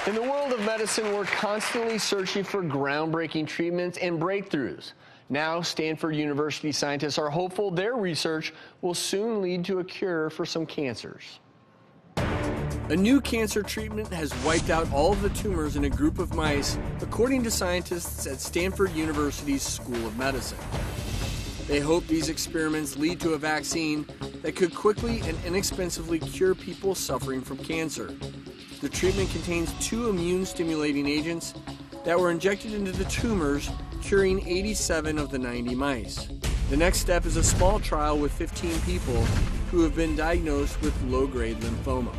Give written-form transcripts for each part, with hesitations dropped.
In the world of medicine, we're constantly searching for groundbreaking treatments and breakthroughs. Now, Stanford University scientists are hopeful their research will soon lead to a cure for some cancers. A new cancer treatment has wiped out all of the tumors in a group of mice, according to scientists at Stanford University's School of Medicine. They hope these experiments lead to a vaccine that could quickly and inexpensively cure people suffering from cancer. The treatment contains 2 immune-stimulating agents that were injected into the tumors, curing 87 of the 90 mice. The next step is a small trial with 15 people who have been diagnosed with low-grade lymphoma.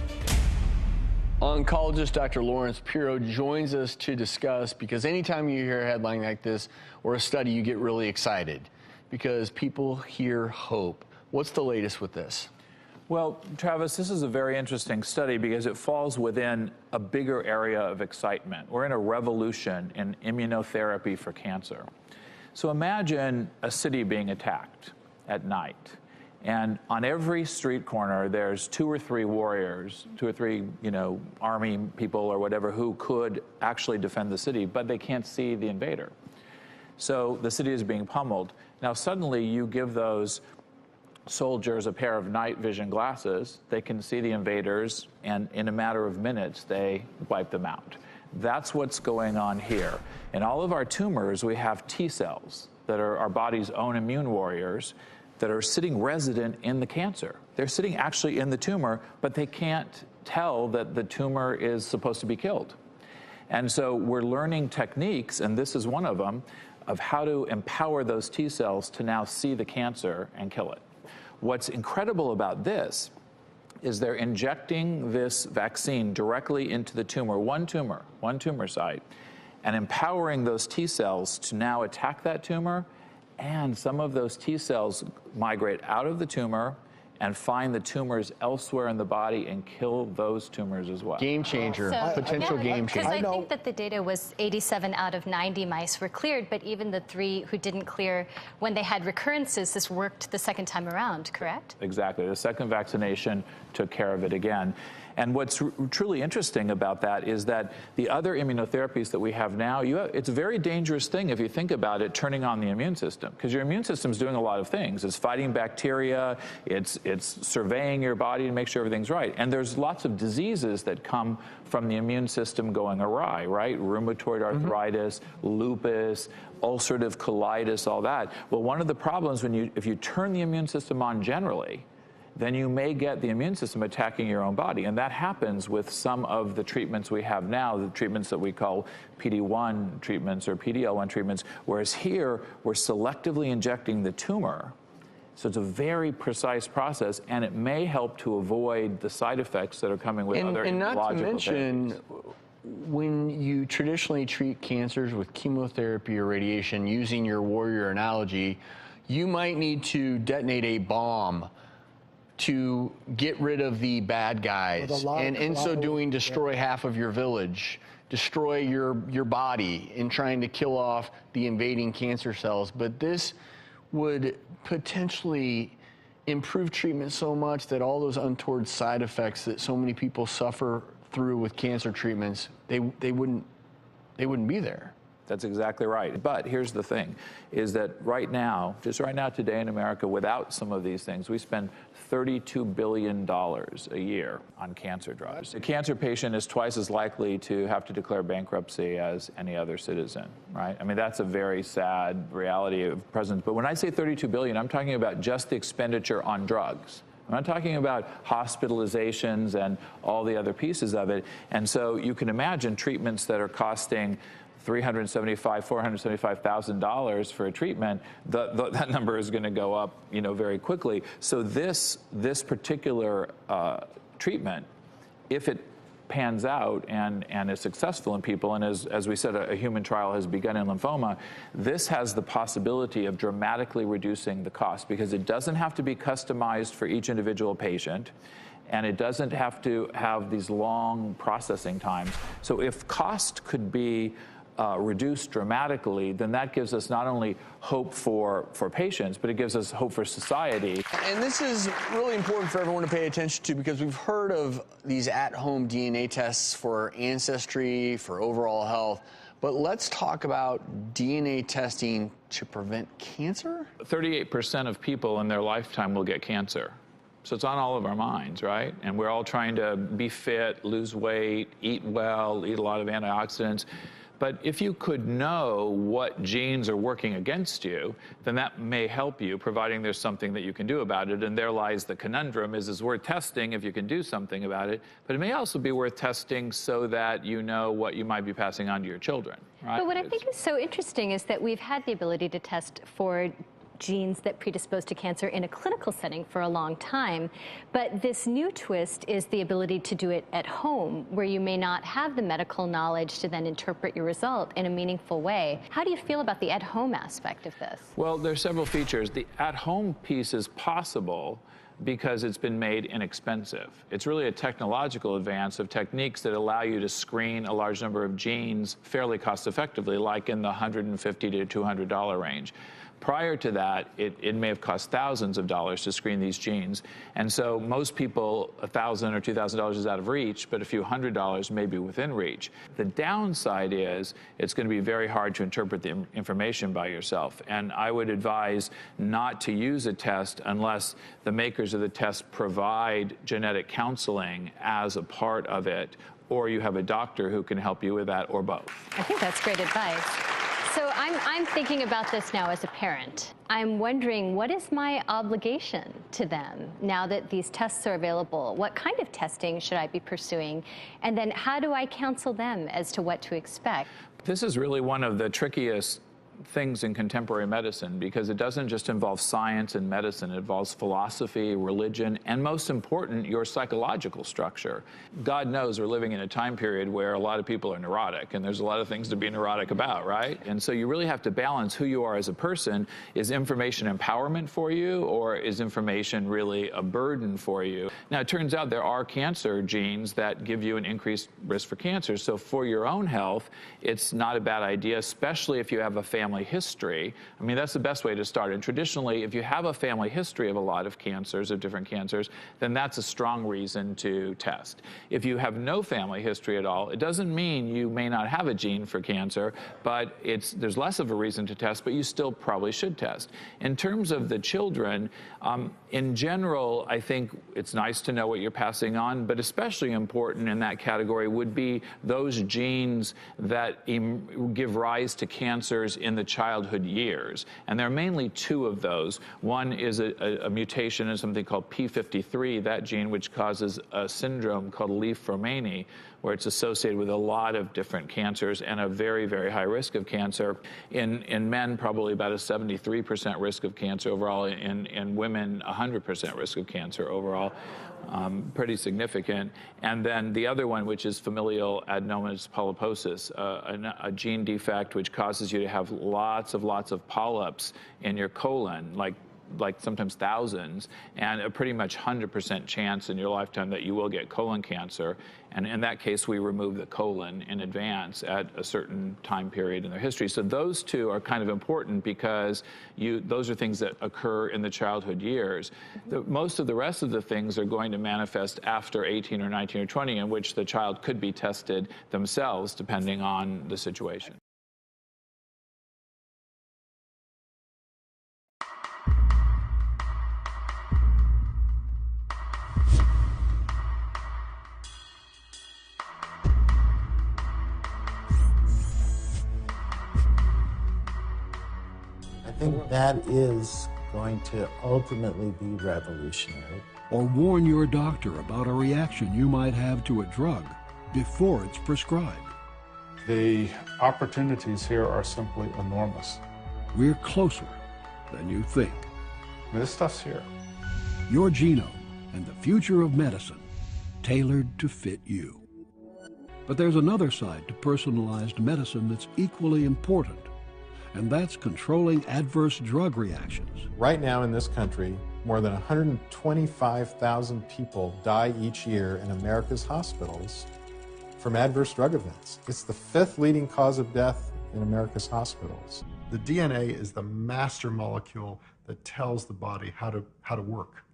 Oncologist Dr. Lawrence Piro joins us to discuss, because anytime you hear a headline like this or a study, you get really excited because people hear hope. What's the latest with this? Well, Travis, this is a very interesting study because it falls within a bigger area of excitement. We're in a revolution in immunotherapy for cancer. So imagine a city being attacked at night. And on every street corner, there's 2 or 3 warriors, 2 or 3, army people or whatever, who could actually defend the city, but they can't see the invader. So the city is being pummeled. Now, suddenly you give those soldiers a pair of night vision glasses, they can see the invaders, and in a matter of minutes, they wipe them out. That's what's going on here. In all of our tumors, we have T cells that are our body's own immune warriors that are sitting resident in the cancer. They're sitting actually in the tumor, but they can't tell that the tumor is supposed to be killed. And so we're learning techniques, and this is one of them, of how to empower those T cells to now see the cancer and kill it. What's incredible about this is they're injecting this vaccine directly into the tumor, one tumor site, and empowering those T cells to now attack that tumor, and some of those T cells migrate out of the tumor and find the tumors elsewhere in the body and kill those tumors as well. Game changer, potential game changer. Because I think that the data was 87 out of 90 mice were cleared, but even the 3 who didn't clear, when they had recurrences, this worked the second time around, correct? Exactly. The second vaccination took care of it again. And what's truly interesting about that is that the other immunotherapies that we have now, it's a very dangerous thing if you think about it, turning on the immune system, because your immune system is doing a lot of things. It's fighting bacteria, it's surveying your body to make sure everything's right. And there's lots of diseases that come from the immune system going awry, right? Rheumatoid arthritis, lupus, ulcerative colitis, all that. Well, one of the problems if you turn the immune system on generally, then you may get the immune system attacking your own body. And that happens with some of the treatments we have now, the treatments that we call PD-1 treatments or PD-L1 treatments, whereas here we're selectively injecting the tumor. So it's a very precise process, and it may help to avoid the side effects that are coming with other and not to mention, therapies. When you traditionally treat cancers with chemotherapy or radiation, using your warrior analogy, you might need to detonate a bomb to get rid of the bad guys, and in so doing destroy half of your village, destroy your body in trying to kill off the invading cancer cells. But this would potentially improve treatment so much that all those untoward side effects that so many people suffer through with cancer treatments, they wouldn't be there. That's exactly right. But here's the thing, is that right now, just right now today in America, without some of these things, we spend $32 billion a year on cancer drugs. A cancer patient is twice as likely to have to declare bankruptcy as any other citizen, right? I mean, that's a very sad reality of present. But when I say $32 billion, I'm talking about just the expenditure on drugs. I'm not talking about hospitalizations and all the other pieces of it. And so you can imagine treatments that are costing $375,000, $475,000 for a treatment, that number is going to go up, very quickly. So this particular treatment, if it pans out and is successful in people, and as we said, a human trial has begun in lymphoma, this has the possibility of dramatically reducing the cost, because it doesn't have to be customized for each individual patient, and it doesn't have to have these long processing times. So if cost could be reduced dramatically, then that gives us not only hope for patients, but it gives us hope for society. And this is really important for everyone to pay attention to, because we've heard of these at-home DNA tests for ancestry, for overall health. But let's talk about DNA testing to prevent cancer. 38% of people in their lifetime will get cancer. So it's on all of our minds, right? And we're all trying to be fit, lose weight, eat well, eat a lot of antioxidants. But if you could know what genes are working against you, then that may help you, providing there's something that you can do about it. And there lies the conundrum: is worth testing if you can do something about it, but it may also be worth testing so that you know what you might be passing on to your children, right? But what I think is so interesting is that we've had the ability to test for genes that predispose to cancer in a clinical setting for a long time. But this new twist is the ability to do it at home, where you may not have the medical knowledge to then interpret your result in a meaningful way. How do you feel about the at-home aspect of this? Well, there's several features. The at-home piece is possible because it's been made inexpensive. It's really a technological advance of techniques that allow you to screen a large number of genes fairly cost-effectively, like in the $150 to $200 range. Prior to that, it may have cost thousands of dollars to screen these genes. And so most people, $1,000 or $2,000 is out of reach, but a few $100s may be within reach. The downside is it's going to be very hard to interpret the information by yourself. And I would advise not to use a test unless the makers of the test provide genetic counseling as a part of it, or you have a doctor who can help you with that, or both. I think that's great advice. So I'm thinking about this now as a parent. I'm wondering, what is my obligation to them now that these tests are available? What kind of testing should I be pursuing? And then how do I counsel them as to what to expect? This is really one of the trickiest things in contemporary medicine, because it doesn't just involve science and medicine. It involves philosophy, religion, and most important, your psychological structure. God knows we're living in a time period where a lot of people are neurotic, and there's a lot of things to be neurotic about, right? And so you really have to balance who you are as a person. Is information empowerment for you, or is information really a burden for you? Now, it turns out there are cancer genes that give you an increased risk for cancer. So for your own health, it's not a bad idea, especially if you have a family history. I mean, that's the best way to start. And traditionally, if you have a family history of a lot of cancers, of different cancers, then that's a strong reason to test. If you have no family history at all, it doesn't mean you may not have a gene for cancer, but there's less of a reason to test, but you still probably should test. In terms of the children, in general, I think it's nice to know what you're passing on, but especially important in that category would be those genes that give rise to cancers in the childhood years. And there are mainly two of those. One is a mutation in something called P53, that gene, which causes a syndrome called Leigh-Fermani, where it's associated with a lot of different cancers and a very, very high risk of cancer. In men, probably about a 73% risk of cancer overall. In women, 100% risk of cancer overall. Pretty significant. And then the other one, which is familial adenomatous polyposis, a gene defect which causes you to have lots of polyps in your colon, like sometimes thousands, and a pretty much 100% chance in your lifetime that you will get colon cancer. And in that case, we remove the colon in advance at a certain time period in their history. So those two are kind of important because those are things that occur in the childhood years. Most of the rest of the things are going to manifest after 18 or 19 or 20, in which the child could be tested themselves, depending on the situation. I think that is going to ultimately be revolutionary. Or warn your doctor about a reaction you might have to a drug before it's prescribed. The opportunities here are simply enormous. We're closer than you think. This stuff's here. Your genome and the future of medicine, tailored to fit you. But there's another side to personalized medicine that's equally important, and that's controlling adverse drug reactions. Right now in this country, more than 125,000 people die each year in America's hospitals from adverse drug events. It's the 5th leading cause of death in America's hospitals. The DNA is the master molecule that tells the body how to work.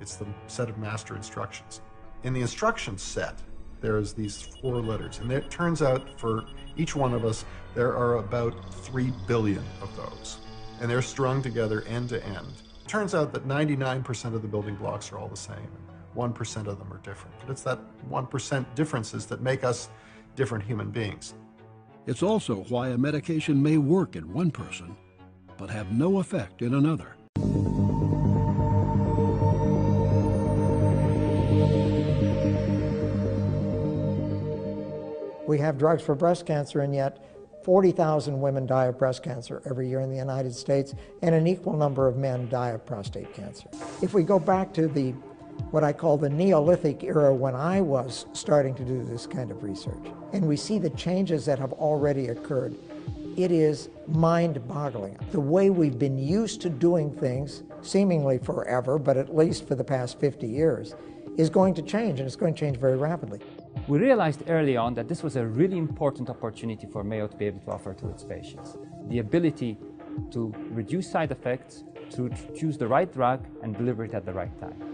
It's the set of master instructions. In the instruction set, there's these 4 letters, and it turns out for each one of us, there are about 3 billion of those, and they're strung together end to end. It turns out that 99% of the building blocks are all the same. 1% of them are different. But it's that 1% differences that make us different human beings. It's also why a medication may work in one person, but have no effect in another. We have drugs for breast cancer, and yet 40,000 women die of breast cancer every year in the United States, and an equal number of men die of prostate cancer. If we go back to what I call the Neolithic era, when I was starting to do this kind of research, and we see the changes that have already occurred, it is mind-boggling. The way we've been used to doing things, seemingly forever, but at least for the past 50 years, is going to change, and it's going to change very rapidly. We realized early on that this was a really important opportunity for Mayo to be able to offer to its patients. The ability to reduce side effects, to choose the right drug and deliver it at the right time.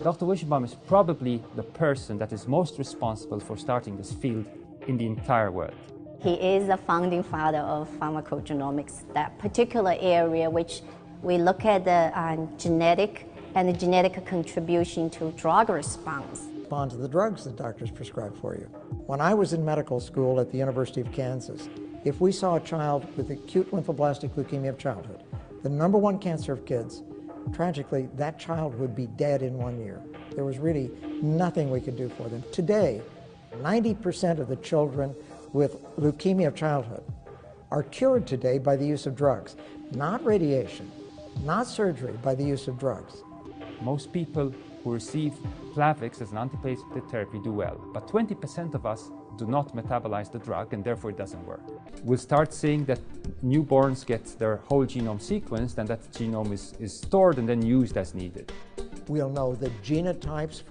Dr. Wischenbaum is probably the person that is most responsible for starting this field in the entire world. He is the founding father of pharmacogenomics, that particular area which we look at the genetic and the genetic contribution to drug response. Respond to the drugs that doctors prescribe for you. When I was in medical school at the University of Kansas, if we saw a child with acute lymphoblastic leukemia of childhood, the #1 cancer of kids, tragically, that child would be dead in 1 year. There was really nothing we could do for them. Today, 90% of the children with leukemia of childhood are cured today by the use of drugs. Not radiation, not surgery, by the use of drugs. Most people who receive Plavix as an antiplatelet therapy do well, but 20% of us do not metabolize the drug, and therefore it doesn't work. We'll start seeing that newborns get their whole genome sequenced, and that genome is stored and then used as needed. We'll know the genotypes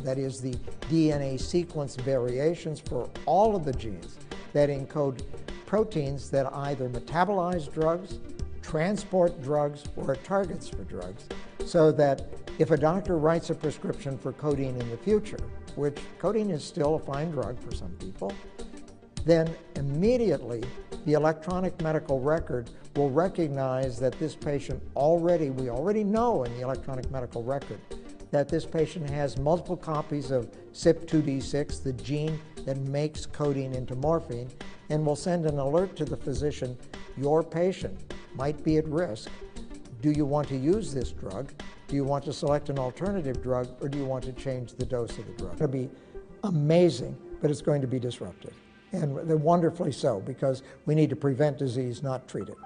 that is the DNA sequence variations for all of the genes that encode proteins that either metabolize drugs, transport drugs, or are targets for drugs, so that if a doctor writes a prescription for codeine in the future, which codeine is still a fine drug for some people, then immediately the electronic medical record will recognize that this patient we already know in the electronic medical record that this patient has multiple copies of CYP2D6, the gene that makes codeine into morphine, and will send an alert to the physician, your patient might be at risk. Do you want to use this drug? Do you want to select an alternative drug, or do you want to change the dose of the drug? It's going to be amazing, but it's going to be disruptive. And wonderfully so, because we need to prevent disease, not treat it.